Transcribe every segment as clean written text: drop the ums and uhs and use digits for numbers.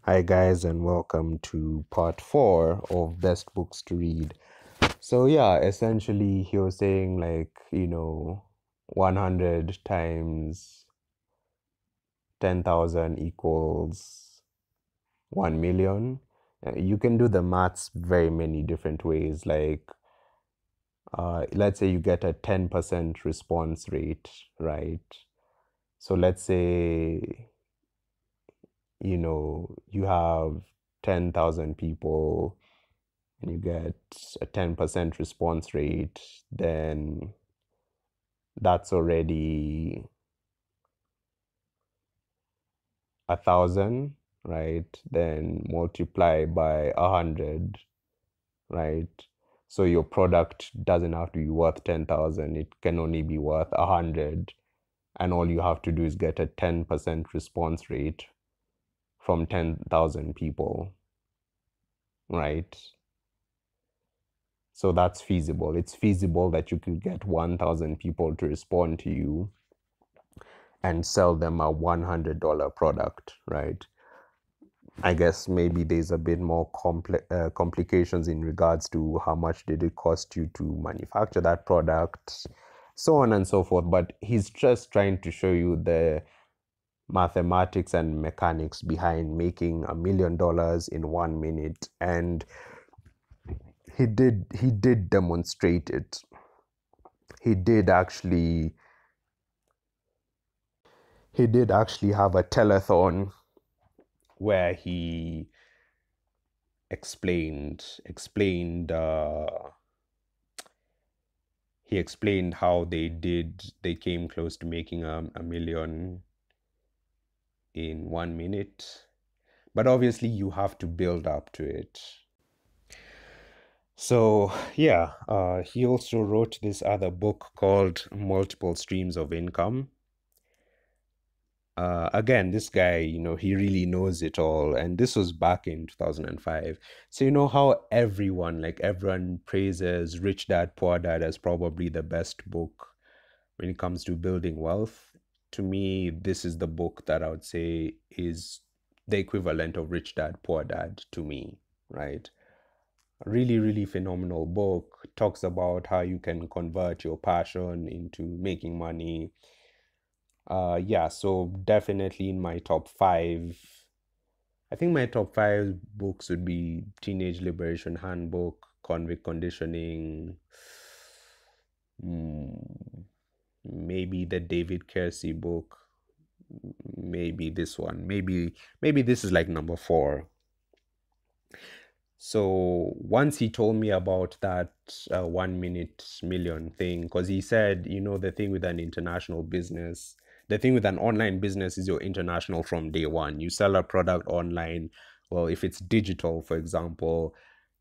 Hi, guys, and welcome to part 4 of Best Books to Read. So, yeah, essentially, he was saying, 100 times 10,000 equals 1 million. You can do the maths very many different ways. Let's say you get a 10% response rate, right? So, let's say, you have 10,000 people and you get a 10% response rate, then that's already 1,000, right? Then multiply by 100, right? So your product doesn't have to be worth 10,000, it can only be worth 100. And all you have to do is get a 10% response rate from 10,000 people, right? So that's feasible. It's feasible that you could get 1,000 people to respond to you and sell them a $100 product, right? I guess maybe there's a bit more complications in regards to how much did it cost you to manufacture that product, so on and so forth. But he's just trying to show you the mathematics and mechanics behind making $1 million in 1 minute, and he did demonstrate it. He did actually have a telethon where he explained how they came close to making a million in 1 minute, but obviously you have to build up to it. So yeah, he also wrote this other book called Multiple Streams of Income. Again, this guy, he really knows it all. And this was back in 2005. So, how everyone praises Rich Dad, Poor Dad as probably the best book when it comes to building wealth. To me, this is the book that I would say is the equivalent of Rich Dad, Poor Dad to me, right? A really, really phenomenal book. Talks about how you can convert your passion into making money. Yeah, so definitely in my top five. I think my top five books would be Teenage Liberation Handbook, Convict Conditioning, maybe the David Kelsey book, maybe this one, maybe this is like number 4. So once he told me about that 1 minute million thing, because he said, the thing with an international business, the thing with an online business is you're international from day one. You sell a product online. Well, if it's digital, for example,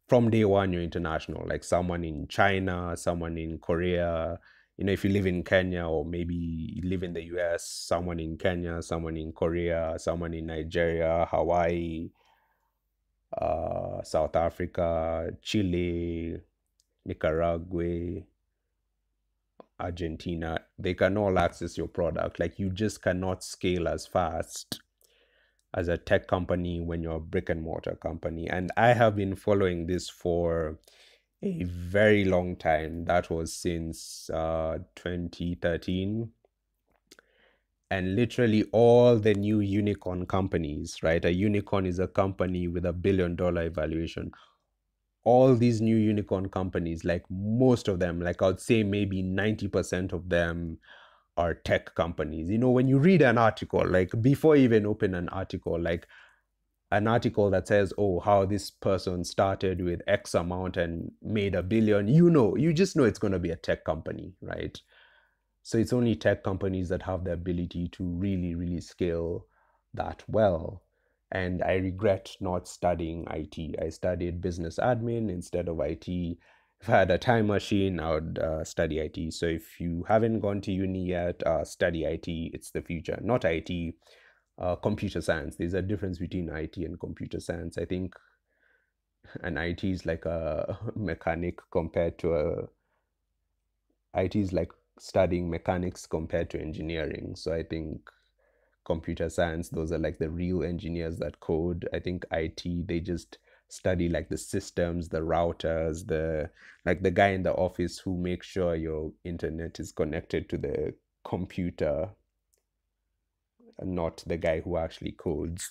from day one, you're international. Like someone in China, someone in Korea, if you live in Kenya or maybe you live in the US, someone in Kenya, someone in Korea, someone in Nigeria, Hawaii, South Africa, Chile, Nicaragua, Argentina, they can all access your product. Like you just cannot scale as fast as a tech company when you're a brick and mortar company. And I have been following this for a very long time. That was since 2013. And literally all the new unicorn companies, right? A unicorn is a company with $1 billion evaluation. All these new unicorn companies, like most of them, like I would say maybe 90% of them are tech companies. When you read an article, like before you even open an article, like an article that says, oh, how this person started with X amount and made $1 billion, you just know it's going to be a tech company, right? So it's only tech companies that have the ability to really, really scale that well. And I regret not studying IT. I studied business admin instead of IT. If I had a time machine, I would study IT. So if you haven't gone to uni yet, study IT. It's the future. Not IT, computer science. There's a difference between IT and computer science. I think an IT is like a mechanic compared to IT is like studying mechanics compared to engineering. So I think computer science, those are like the real engineers that code. I think IT, they just study like the systems, the routers, the like the guy in the office who makes sure your internet is connected to the computer, not the guy who actually codes.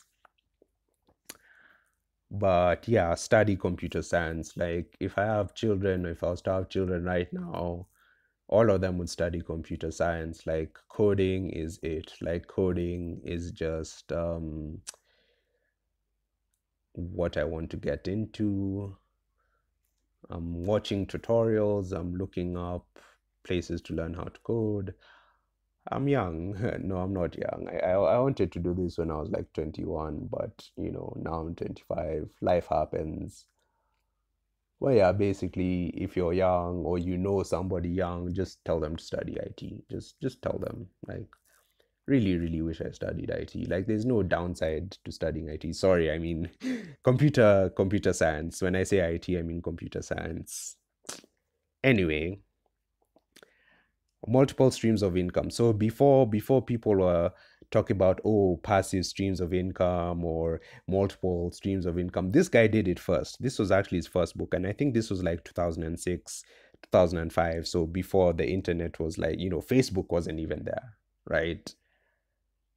But yeah, study computer science. Like if I have children, if I was to have children right now, all of them would study computer science. Like coding is it. Like coding is just what I want to get into. I'm watching tutorials, I'm looking up places to learn how to code. I'm young. No, I'm not young. I wanted to do this when I was like 21, but now I'm 25. Life happens. Well, yeah, basically, if you're young or you know somebody young, just tell them to study IT. Just tell them. Like, really, really wish I studied IT. Like, there's no downside to studying IT. Sorry, I mean computer science. When I say IT, I mean computer science. Anyway, multiple streams of income. So before people were talking about, oh, passive streams of income or multiple streams of income, this guy did it first. This was actually his first book, and I think this was like 2006, 2005. So before the internet was like, Facebook wasn't even there, right?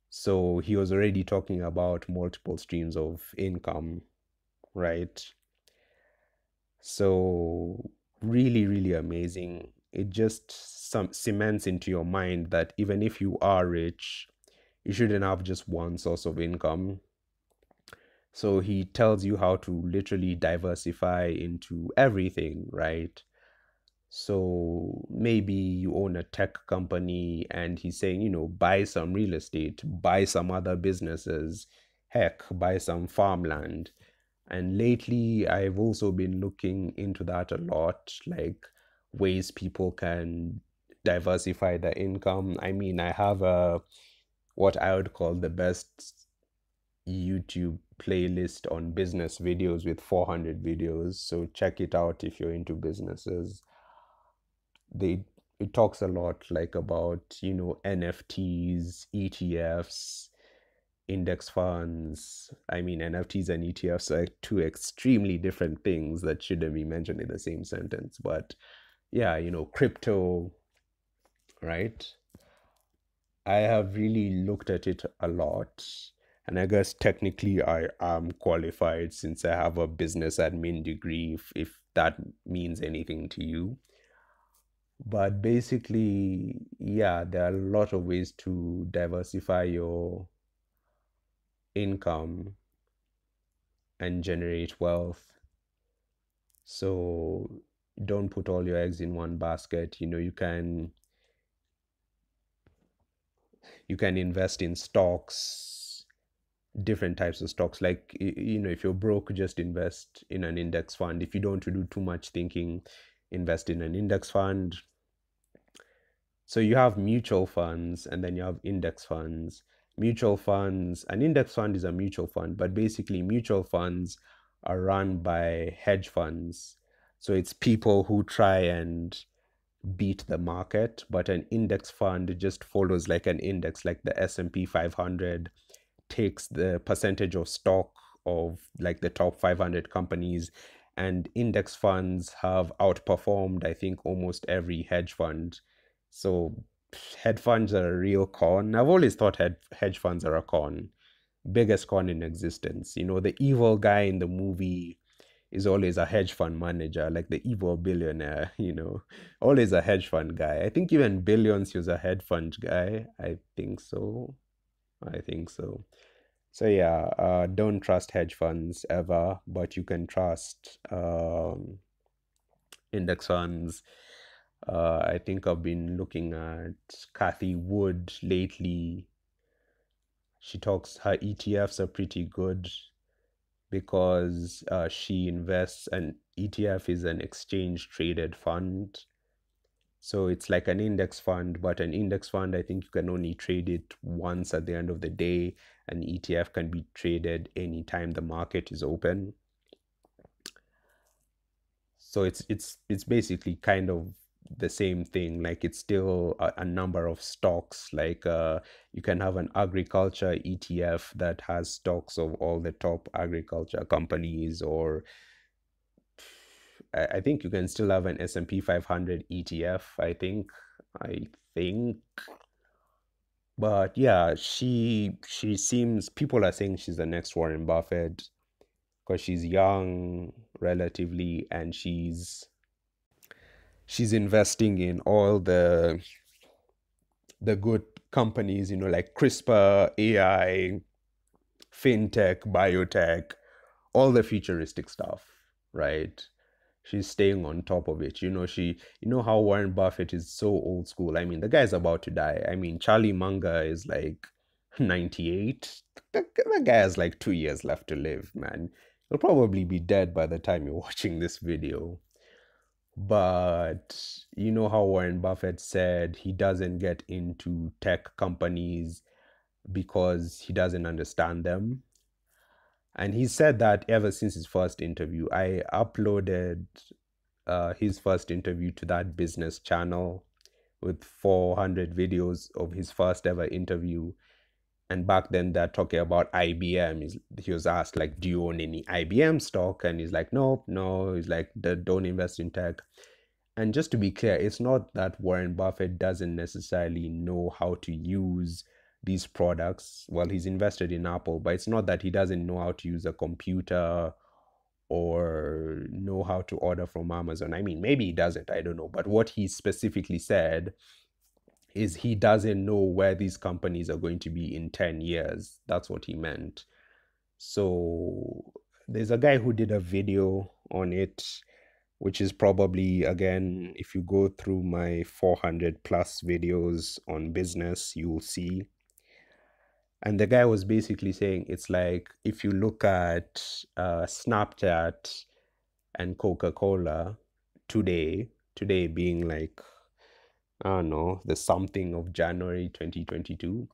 So he was already talking about multiple streams of income, right? So really, really amazing. It just cements into your mind that even if you are rich, you shouldn't have just one source of income. So he tells you how to literally diversify into everything, right? So maybe you own a tech company and he's saying, buy some real estate, buy some other businesses, heck, buy some farmland. And lately, I've also been looking into that a lot, like ways people can diversify their income. I mean, I have what I would call the best YouTube playlist on business videos with 400 videos. So check it out if you're into businesses. They It talks a lot like about, NFTs, ETFs, index funds. I mean, NFTs and ETFs are two extremely different things that shouldn't be mentioned in the same sentence. But yeah, crypto, right? I have really looked at it a lot. And I guess technically I am qualified since I have a business admin degree, if that means anything to you. But basically, yeah, there are a lot of ways to diversify your income and generate wealth. So don't put all your eggs in one basket. You can invest in stocks, different types of stocks. Like if you're broke, just invest in an index fund. If you don't do too much thinking, invest in an index fund. So you have mutual funds and then you have index funds. Mutual funds, an index fund is a mutual fund, but basically mutual funds are run by hedge funds. So it's people who try and beat the market, but an index fund just follows like an index, like the S&P 500 takes the percentage of stock of like the top 500 companies, and index funds have outperformed, I think, almost every hedge fund. So hedge funds are a real con. I've always thought hedge funds are a con, biggest con in existence. The evil guy in the movie is always a hedge fund manager, like the evil billionaire, always a hedge fund guy. I think even Billions was a hedge fund guy. I think so. I think so. So yeah, don't trust hedge funds ever, but you can trust index funds. I think I've been looking at Kathy Wood lately. She talks, her ETFs are pretty good because she invests, an ETF is an exchange traded fund. So it's like an index fund, but an index fund, I think you can only trade it once at the end of the day. An ETF can be traded anytime the market is open. So it's basically kind of the same thing. Like it's still a number of stocks. Like you can have an agriculture ETF that has stocks of all the top agriculture companies, or I think you can still have an S&P 500 ETF, I think. But yeah, she seems, people are saying she's the next Warren Buffett because she's young relatively, and she's investing in all the good companies, like CRISPR, AI, fintech, biotech, all the futuristic stuff, right? She's staying on top of it. You know how Warren Buffett is so old school. I mean, the guy's about to die. I mean, Charlie Munger is like 98. The guy has like 2 years left to live, man. He'll probably be dead by the time you're watching this video. But you know how Warren Buffett said he doesn't get into tech companies because he doesn't understand them. And he said that ever since his first interview. I uploaded his first interview to that business channel with 400 videos of his first ever interview. And back then they're talking about IBM. He was asked, like, do you own any IBM stock? And he's like, nope, no. He's like, don't invest in tech. And just to be clear, it's not that Warren Buffett doesn't necessarily know how to use these products. Well, he's invested in Apple, but it's not that he doesn't know how to use a computer or know how to order from Amazon. I mean, maybe he doesn't, I don't know. But what he specifically said is he doesn't know where these companies are going to be in 10 years. That's what he meant. So there's a guy who did a video on it, which is probably, again, if you go through my 400 plus videos on business, you'll see. And the guy was basically saying it's like if you look at Snapchat and Coca-Cola today being like, I don't know, the something of January 2022.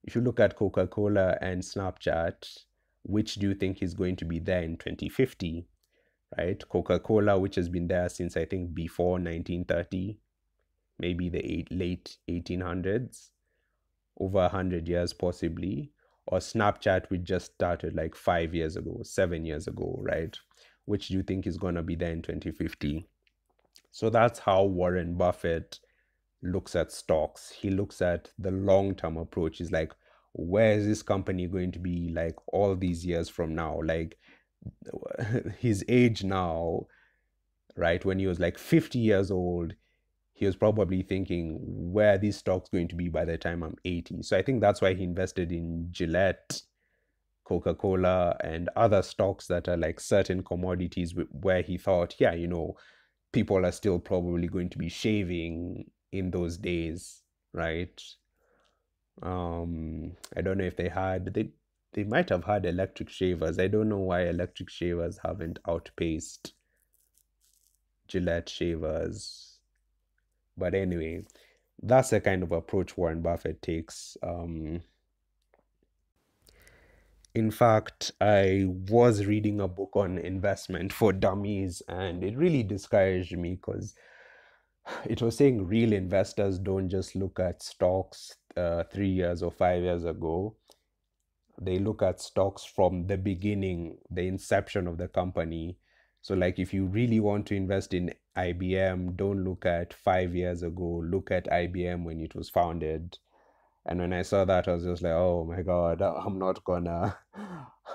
If you look at Coca-Cola and Snapchat, which do you think is going to be there in 2050? Right? Coca-Cola, which has been there since I think before 1930, maybe the late 1800s, over 100 years possibly, or Snapchat, which just started like 5 years ago, 7 years ago, right? Which do you think is going to be there in 2050? So that's how Warren Buffett looks at stocks. He looks at the long-term approach. He's like, where is this company going to be like all these years from now? Like his age now, right? When he was like 50 years old, he was probably thinking, where are these stocks going to be by the time I'm 80? So I think that's why he invested in Gillette, Coca-Cola, and other stocks that are like certain commodities where he thought, yeah, people are still probably going to be shaving in those days, right? I don't know if they might have had electric shavers. I don't know why electric shavers haven't outpaced Gillette shavers. But anyway, that's the kind of approach Warren Buffett takes. In fact, I was reading a book on investment for dummies, and it really discouraged me because it was saying real investors don't just look at stocks 3 years or 5 years ago. They look at stocks from the beginning, the inception of the company. So, like, if you really want to invest in IBM, don't look at 5 years ago, look at IBM when it was founded. And when I saw that, I was just like, oh my God, I'm not gonna.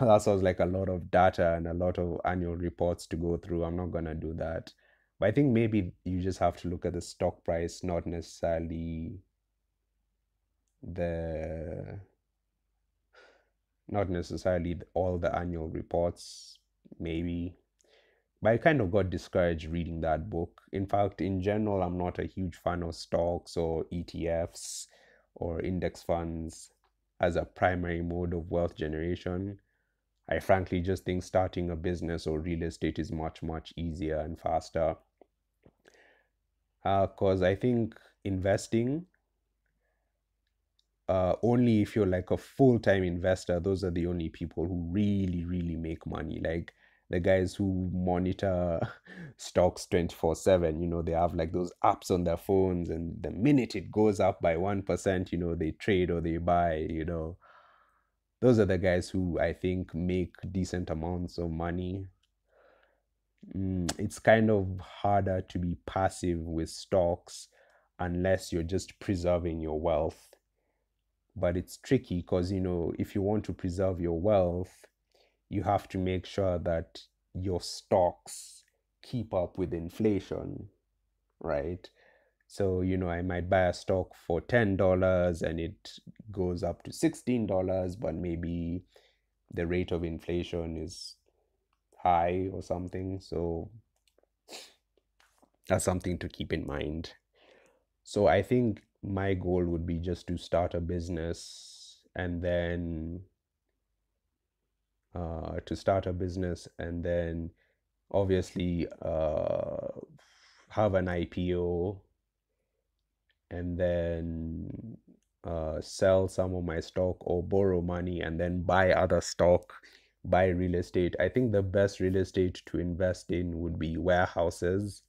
That sounds like a lot of data and a lot of annual reports to go through. I'm not gonna do that. But I think maybe you just have to look at the stock price, not necessarily the not necessarily all the annual reports, maybe. But I kind of got discouraged reading that book. In fact, in general, I'm not a huge fan of stocks or ETFs or index funds as a primary mode of wealth generation. I frankly just think starting a business or real estate is much, much easier and faster. Because I think investing, only if you're like a full-time investor, those are the only people who really, really make money. Like the guys who monitor stocks 24/7. They have like those apps on their phones, and the minute it goes up by 1%, they trade or they buy. Those are the guys who I think make decent amounts of money. It's kind of harder to be passive with stocks unless you're just preserving your wealth. But it's tricky because, if you want to preserve your wealth, you have to make sure that your stocks keep up with inflation, right? So, I might buy a stock for $10 and it goes up to $16, but maybe the rate of inflation is high or something. So that's something to keep in mind. So I think my goal would be just to start a business and then obviously have an IPO, and then sell some of my stock or borrow money and then buy other stock, buy real estate. I think the best real estate to invest in would be warehouses,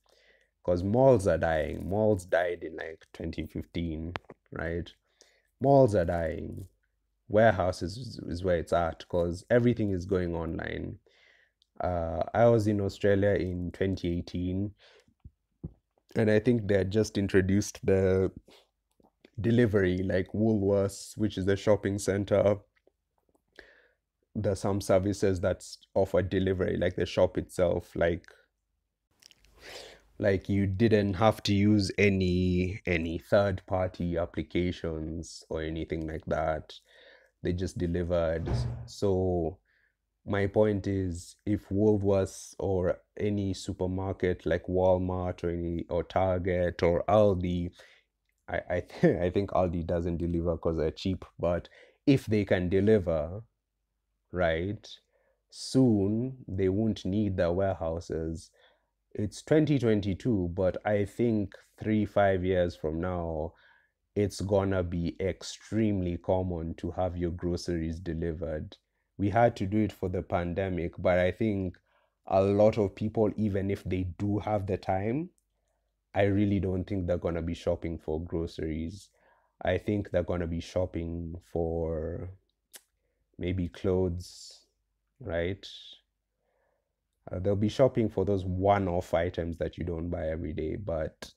because malls are dying. Malls died in like 2015, right? Malls are dying. Warehouses is where it's at because everything is going online. I was in Australia in 2018, and I think they had just introduced the delivery, like Woolworths, which is the shopping center. There's some services that's offer delivery, like the shop itself, like you didn't have to use any third party applications or anything like that. They just delivered. So my point is, if Woolworths or any supermarket like Walmart or Target or Aldi, I think Aldi doesn't deliver because they're cheap, but if they can deliver, right, soon they won't need the warehouses. It's 2022, but I think 3, 5 years from now, it's gonna be extremely common to have your groceries delivered. We had to do it for the pandemic, but I think a lot of people, even if they do have the time, I really don't think they're gonna be shopping for groceries. I think they're gonna be shopping for maybe clothes, right? They'll be shopping for those one-off items that you don't buy every day. But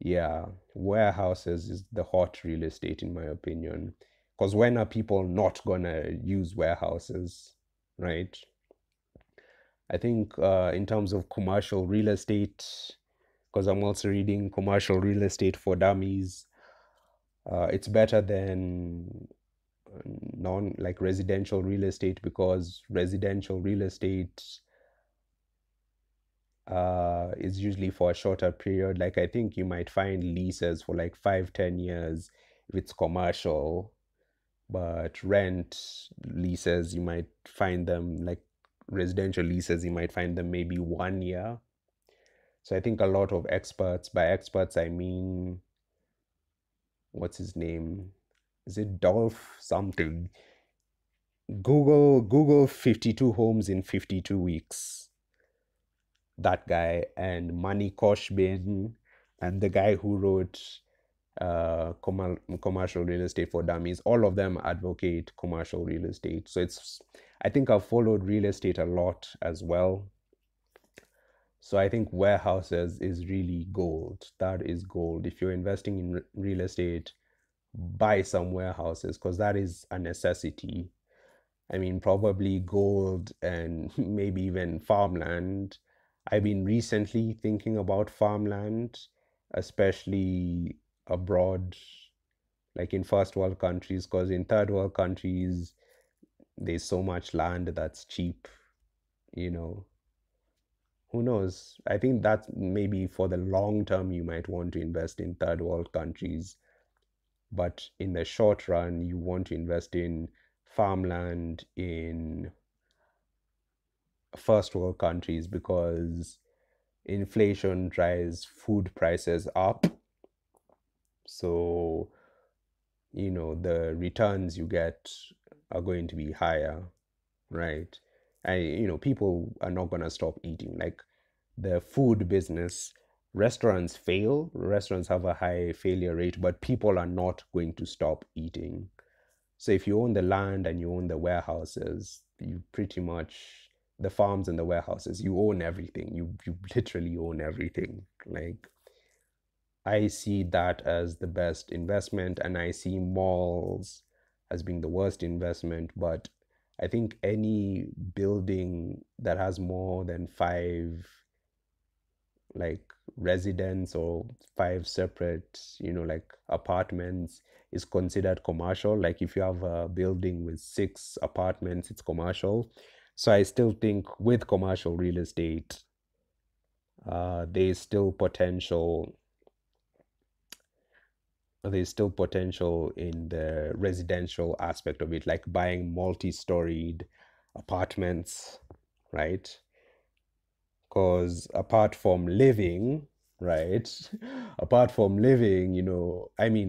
yeah, warehouses is the hot real estate in my opinion. Because when are people not gonna use warehouses, right? I think in terms of commercial real estate, because I'm also reading Commercial Real Estate for Dummies, it's better than non like residential real estate, because residential real estate is usually for a shorter period. Like I think you might find leases for like 5, 10 years if it's commercial, but rent leases you might find them like residential leases you might find them maybe 1 year. So I think a lot of experts, by experts I mean, what's his name? Is it Dolph something? Google 52 homes in 52 weeks. That guy, and Manny Koshbin, and the guy who wrote Commercial Real Estate for Dummies, all of them advocate commercial real estate. So I think I've followed real estate a lot as well. So I think warehouses is really gold. That is gold. If you're investing in real estate, buy some warehouses because that is a necessity. I mean, probably gold and maybe even farmland. I've been recently thinking about farmland, especially abroad, like in first world countries, because in third world countries, there's so much land that's cheap, you know. Who knows? I think that maybe for the long term, you might want to invest in third world countries, but in the short run, you want to invest in farmland in first world countries because inflation drives food prices up. So, the returns you get are going to be higher, right? People are not gonna stop eating. Like the food business, restaurants fail. Restaurants have a high failure rate, but people are not going to stop eating. So if you own the land and you own the warehouses, you pretty much the farms and the warehouses, you own everything. You literally own everything. Like I see that as the best investment, and I see malls as being the worst investment. But I think any building that has more than five like residents or five separate, like apartments is considered commercial. Like if you have a building with six apartments, it's commercial. So I still think with commercial real estate, there's still potential there's still potential in the residential aspect of it, like buying multi-storied apartments, right? Because apart from living, right? Apart from living,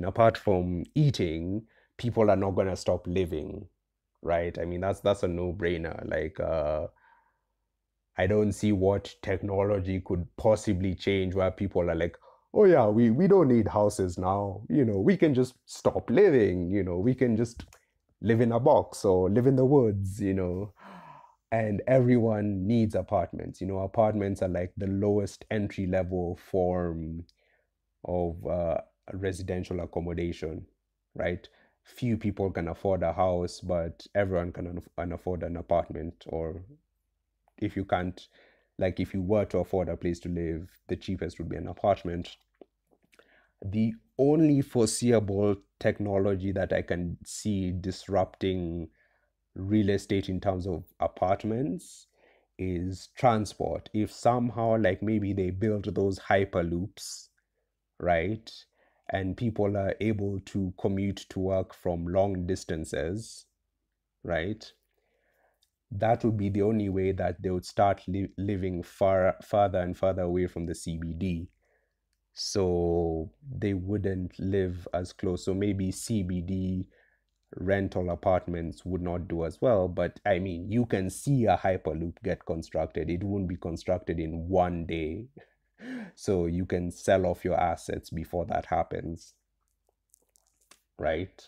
apart from eating, people are not gonna stop living, right? I mean, that's a no-brainer. Like, I don't see what technology could possibly change where people are like, oh yeah, we don't need houses now. We can just stop living, we can just live in a box or live in the woods. And everyone needs apartments. Apartments are like the lowest entry level form of residential accommodation, right? Few people can afford a house, but everyone can afford an apartment. Or if you can't, like if you were to afford a place to live, the cheapest would be an apartment. The only foreseeable technology that I can see disrupting real estate in terms of apartments is transport. If somehow, like maybe they build those hyperloops, right? And people are able to commute to work from long distances, right? That would be the only way that they would start living farther and farther away from the CBD. So they wouldn't live as close. So maybe CBD rental apartments would not do as well. But I mean, you can see a hyperloop get constructed. It won't be constructed in one day. So you can sell off your assets before that happens, right?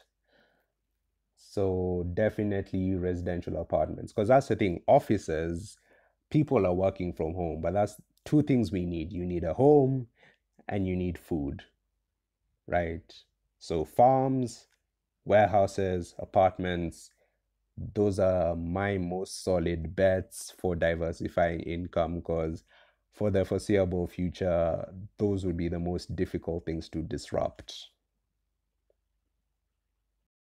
So definitely residential apartments. Because that's the thing, offices, people are working from home, but that's two things we need. You need a home and you need food, right? So farms, warehouses, apartments, those are my most solid bets for diversifying income because for the foreseeable future, those would be the most difficult things to disrupt.